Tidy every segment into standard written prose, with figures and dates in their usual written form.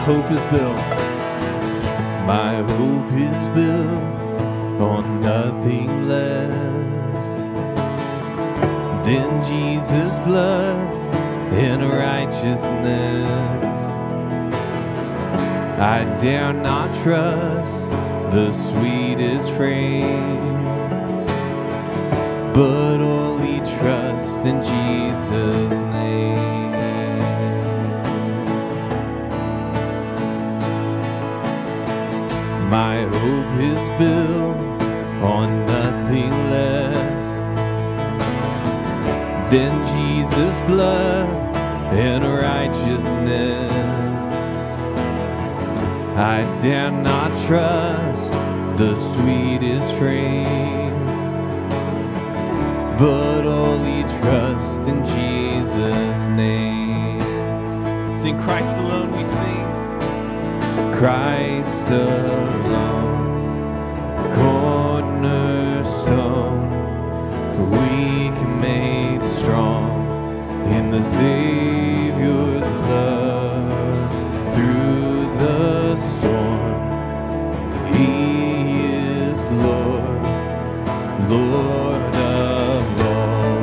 hope is built. My hope is built on nothing less than Jesus' blood and righteousness. I dare not trust the sweetest frame, but only trust in Jesus' name. My hope is built on nothing less than Jesus' blood and righteousness. I dare not trust the sweetest frame, but only trust in Jesus' name. It's in Christ alone we sing. Christ alone, cornerstone, weak made strong in the Savior's love. Through the storm, He is Lord, Lord of all.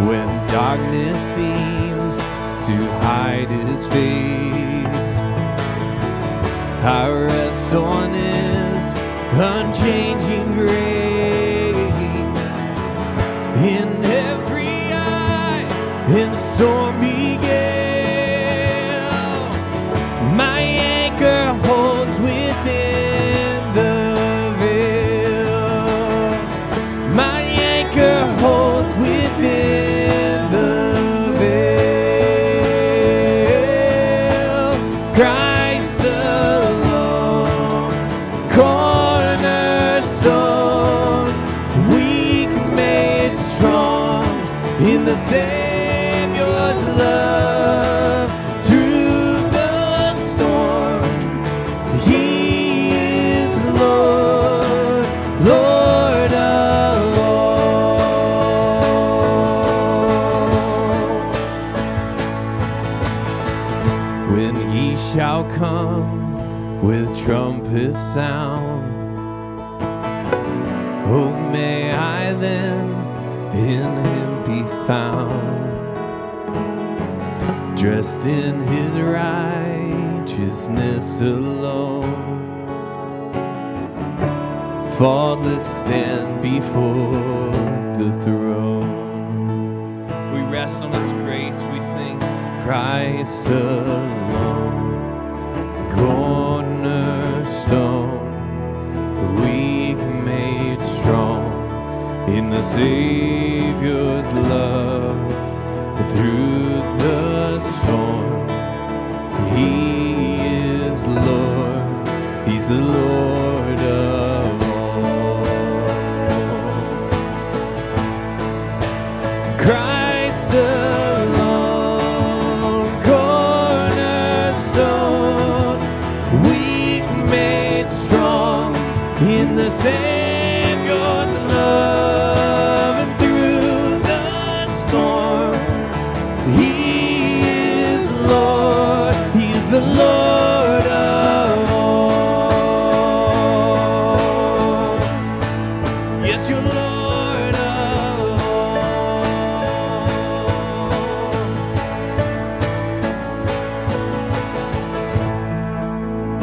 When darkness seems to hide His face, I rest on His unchanging grace. In every eye, in the stormy gale, my anchor holds within the veil. My anchor holds within the veil. Christ alone, cornerstone, weak made strong in the Savior's love. Through the storm, He is Lord, Lord of all. When He shall come with trumpet sound, oh, may I then in Him be found, dressed in His righteousness alone, faultless stand before the throne. We rest on His grace, we sing Christ alone, cornerstone, weak made strong in the Savior's love. Through the